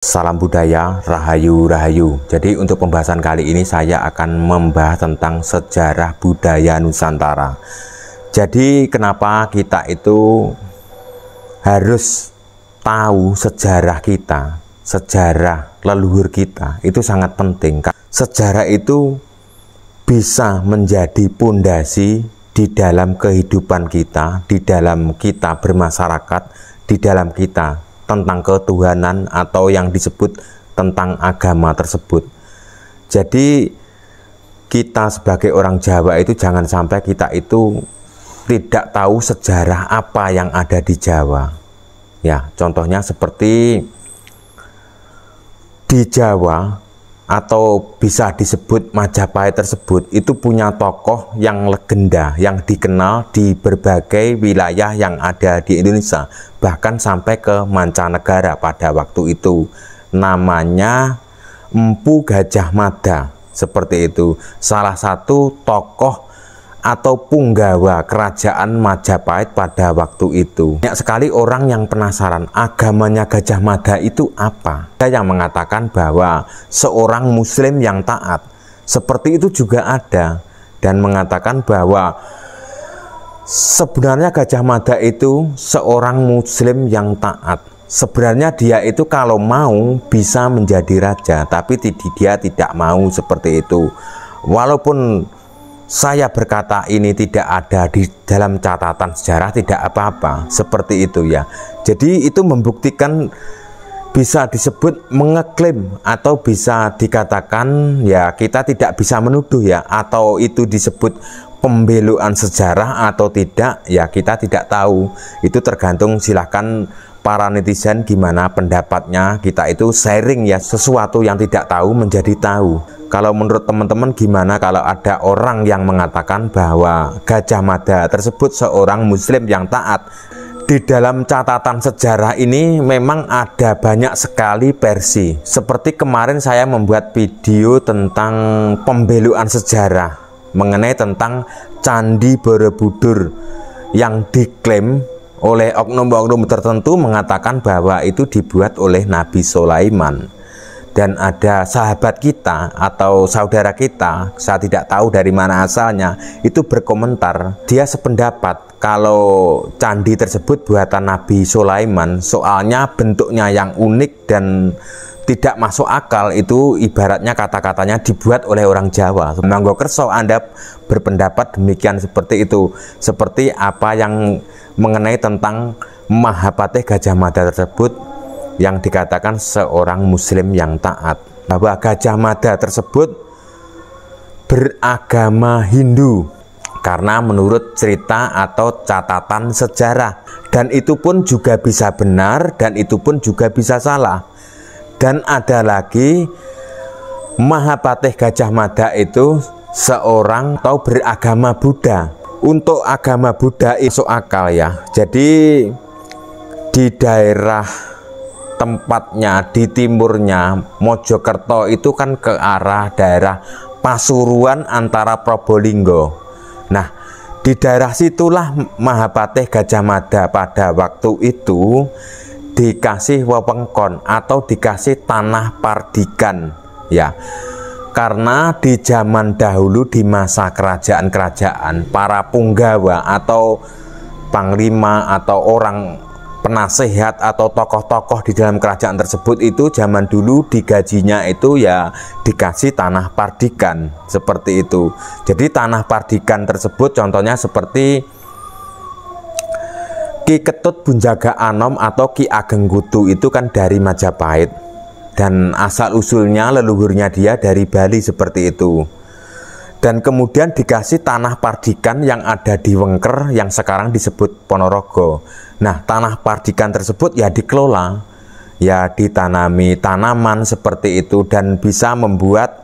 Salam budaya, rahayu rahayu. Jadi untuk pembahasan kali ini saya akan membahas tentang sejarah budaya Nusantara. Jadi kenapa kita itu harus tahu sejarah kita, sejarah leluhur kita, itu sangat penting. Sejarah itu bisa menjadi pondasi di dalam kehidupan kita, di dalam kita bermasyarakat, di dalam kita tentang ketuhanan atau yang disebut tentang agama tersebut. Jadi kita sebagai orang Jawa itu jangan sampai kita itu tidak tahu sejarah apa yang ada di Jawa. Ya, contohnya seperti di Jawa atau bisa disebut Majapahit tersebut itu punya tokoh yang legenda, yang dikenal di berbagai wilayah yang ada di Indonesia, bahkan sampai ke mancanegara pada waktu itu. Namanya Empu Gajah Mada, seperti itu. Salah satu tokoh atau punggawa kerajaan Majapahit pada waktu itu. Banyak sekali orang yang penasaran agamanya Gajah Mada itu apa. Ada yang mengatakan bahwa seorang muslim yang taat, seperti itu juga ada, dan mengatakan bahwa sebenarnya Gajah Mada itu seorang muslim yang taat. Sebenarnya dia itu kalau mau bisa menjadi raja, tapi dia tidak mau seperti itu. Walaupun saya berkata ini tidak ada di dalam catatan sejarah, tidak apa-apa, seperti itu ya. Jadi itu membuktikan, bisa disebut mengeklaim, atau bisa dikatakan ya kita tidak bisa menuduh ya, atau itu disebut pembeloan sejarah atau tidak ya, kita tidak tahu. Itu tergantung, silahkan para netizen gimana pendapatnya. Kita itu sharing ya, sesuatu yang tidak tahu menjadi tahu. Kalau menurut teman-teman gimana kalau ada orang yang mengatakan bahwa Gajah Mada tersebut seorang muslim yang taat? Di dalam catatan sejarah ini memang ada banyak sekali versi. Seperti kemarin saya membuat video tentang pembeloan sejarah mengenai tentang Candi Borobudur yang diklaim oleh oknum-oknum tertentu mengatakan bahwa itu dibuat oleh Nabi Sulaiman. Dan ada sahabat kita atau saudara kita, saya tidak tahu dari mana asalnya, itu berkomentar, dia sependapat kalau candi tersebut buatan Nabi Sulaiman, soalnya bentuknya yang unik dan tidak masuk akal. Itu ibaratnya kata-katanya dibuat oleh orang Jawa. Manggo kerso Anda berpendapat demikian, seperti itu. Seperti apa yang mengenai tentang Mahapatih Gajah Mada tersebut yang dikatakan seorang muslim yang taat, bahwa Gajah Mada tersebut beragama Hindu karena menurut cerita atau catatan sejarah, dan itu pun juga bisa benar dan itu pun juga bisa salah. Dan ada lagi Mahapatih Gajah Mada itu seorang atau beragama Buddha. Untuk agama Buddha itu akal ya. Jadi di daerah tempatnya di timurnya Mojokerto itu kan ke arah daerah Pasuruan antara Probolinggo. Nah, di daerah situlah Mahapatih Gajah Mada pada waktu itu dikasih wewengkon atau dikasih tanah pardikan ya. Karena di zaman dahulu, di masa kerajaan-kerajaan, para punggawa atau panglima atau orang penasehat atau tokoh-tokoh di dalam kerajaan tersebut itu zaman dulu digajinya itu ya dikasih tanah pardikan, seperti itu. Jadi tanah pardikan tersebut contohnya seperti Ki Ketut Bunjaga Anom atau Ki Ageng Kutu, itu kan dari Majapahit dan asal usulnya leluhurnya dia dari Bali, seperti itu. Dan kemudian dikasih tanah pardikan yang ada di Wengker yang sekarang disebut Ponorogo. Nah, tanah pardikan tersebut ya dikelola, ya ditanami tanaman seperti itu, dan bisa membuat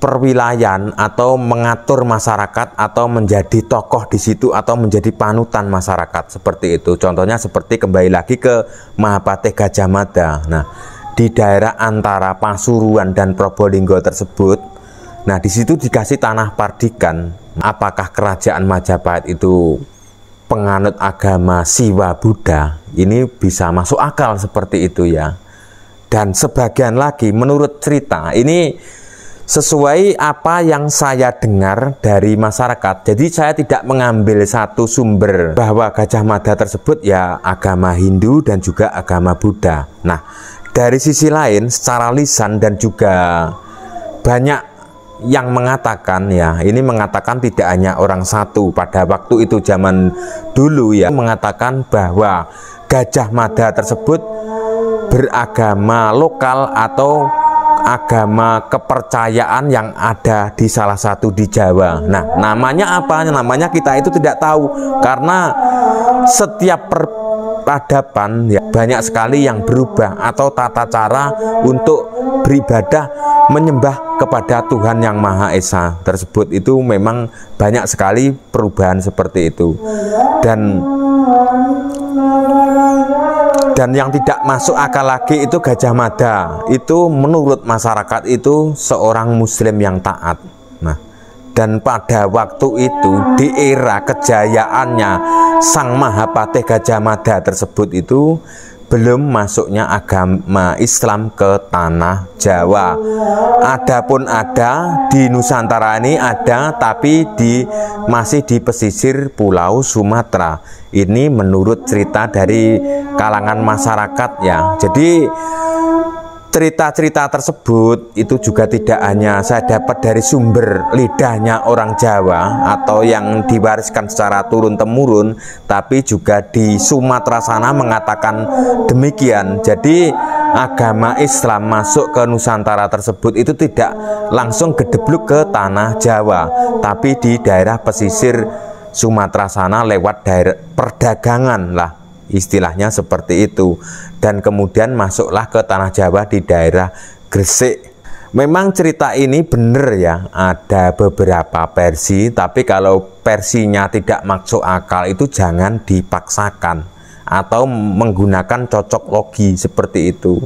perwilayan atau mengatur masyarakat atau menjadi tokoh di situ atau menjadi panutan masyarakat, seperti itu. Contohnya seperti kembali lagi ke Mahapatih Gajah Mada. Nah, di daerah antara Pasuruan dan Probolinggo tersebut, nah di situ dikasih tanah pardikan. Apakah kerajaan Majapahit itu penganut agama Siwa Buddha, ini bisa masuk akal seperti itu ya. Dan sebagian lagi menurut cerita ini sesuai apa yang saya dengar dari masyarakat. Jadi saya tidak mengambil satu sumber bahwa Gajah Mada tersebut ya agama Hindu dan juga agama Buddha. Nah, dari sisi lain secara lisan dan juga banyak yang mengatakan ya, ini mengatakan tidak hanya orang satu pada waktu itu zaman dulu ya, mengatakan bahwa Gajah Mada tersebut beragama lokal atau agama kepercayaan yang ada di salah satu di Jawa. Nah, namanya apa? Namanya kita itu tidak tahu karena setiap peradaban ya banyak sekali yang berubah atau tata cara untuk beribadah menyembah kepada Tuhan yang Maha Esa tersebut itu memang banyak sekali perubahan seperti itu. Dan yang tidak masuk akal lagi itu Gajah Mada itu menurut masyarakat itu seorang muslim yang taat. Nah, dan pada waktu itu di era kejayaannya Sang Mahapatih Gajah Mada tersebut itu belum masuknya agama Islam ke tanah Jawa. Adapun ada di Nusantara ini ada, tapi masih di pesisir Pulau Sumatera. Ini menurut cerita dari kalangan masyarakat ya. Jadi cerita-cerita tersebut itu juga tidak hanya saya dapat dari sumber lidahnya orang Jawa atau yang diwariskan secara turun-temurun, tapi juga di Sumatera sana mengatakan demikian. Jadi agama Islam masuk ke Nusantara tersebut itu tidak langsung gedebluk ke tanah Jawa, tapi di daerah pesisir Sumatera sana lewat daerah perdagangan lah, istilahnya seperti itu. Dan kemudian masuklah ke tanah Jawa di daerah Gresik. Memang cerita ini benar ya, ada beberapa versi, tapi kalau versinya tidak masuk akal itu jangan dipaksakan atau menggunakan cocok logi seperti itu.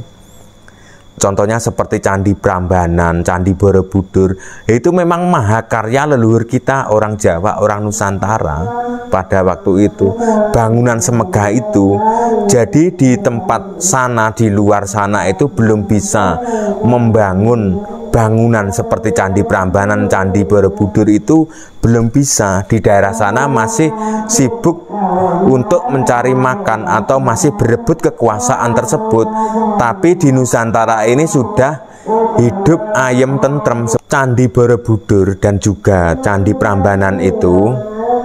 Contohnya seperti Candi Prambanan, Candi Borobudur, itu memang mahakarya leluhur kita orang Jawa, orang Nusantara pada waktu itu. Bangunan semegah itu, jadi di tempat sana, di luar sana itu belum bisa membangun bangunan seperti Candi Prambanan, Candi Borobudur itu belum bisa. Di daerah sana masih sibuk untuk mencari makan atau masih berebut kekuasaan tersebut. Tapi di Nusantara ini sudah hidup ayem tentrem. Candi Borobudur dan juga Candi Prambanan itu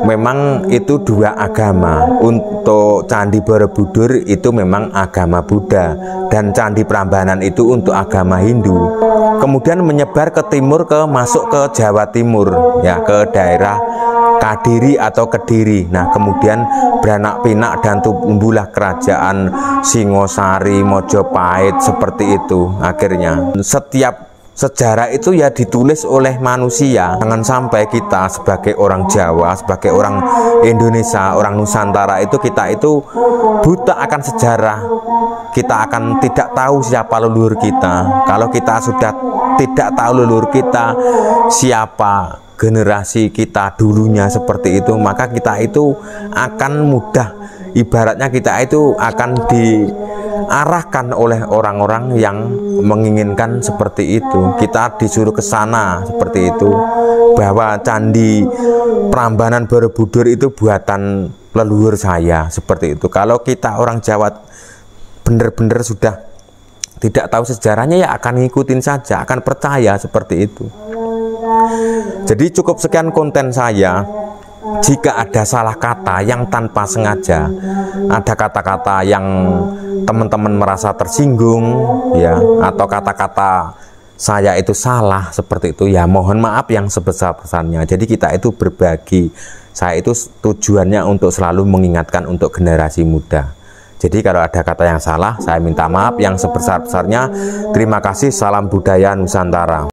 memang itu dua agama. Untuk Candi Borobudur itu memang agama Buddha dan Candi Prambanan itu untuk agama Hindu. Kemudian menyebar ke timur, masuk ke Jawa Timur ya, ke daerah Kadiri atau Kediri. Nah, kemudian beranak pinak dan tumbuhlah kerajaan Singosari, Mojopahit seperti itu. Akhirnya setiap sejarah itu ya ditulis oleh manusia. Jangan sampai kita sebagai orang Jawa, sebagai orang Indonesia, orang Nusantara itu kita itu buta akan sejarah. Kita akan tidak tahu siapa leluhur kita. Kalau kita sudah tidak tahu leluhur kita, siapa generasi kita dulunya seperti itu, maka kita itu akan mudah, ibaratnya kita itu akan diarahkan oleh orang-orang yang menginginkan seperti itu. Kita disuruh ke sana seperti itu, bahwa Candi Prambanan Borobudur itu buatan leluhur saya seperti itu. Kalau kita orang Jawa benar-benar sudah tidak tahu sejarahnya, ya akan ngikutin saja, akan percaya seperti itu. Jadi cukup sekian konten saya. Jika ada salah kata yang tanpa sengaja, ada kata-kata yang teman-teman merasa tersinggung ya, atau kata-kata saya itu salah seperti itu, ya mohon maaf yang sebesar-besarnya. Jadi kita itu berbagi. Saya itu tujuannya untuk selalu mengingatkan untuk generasi muda. Jadi kalau ada kata yang salah, saya minta maaf yang sebesar-besarnya. Terima kasih, salam budaya Nusantara.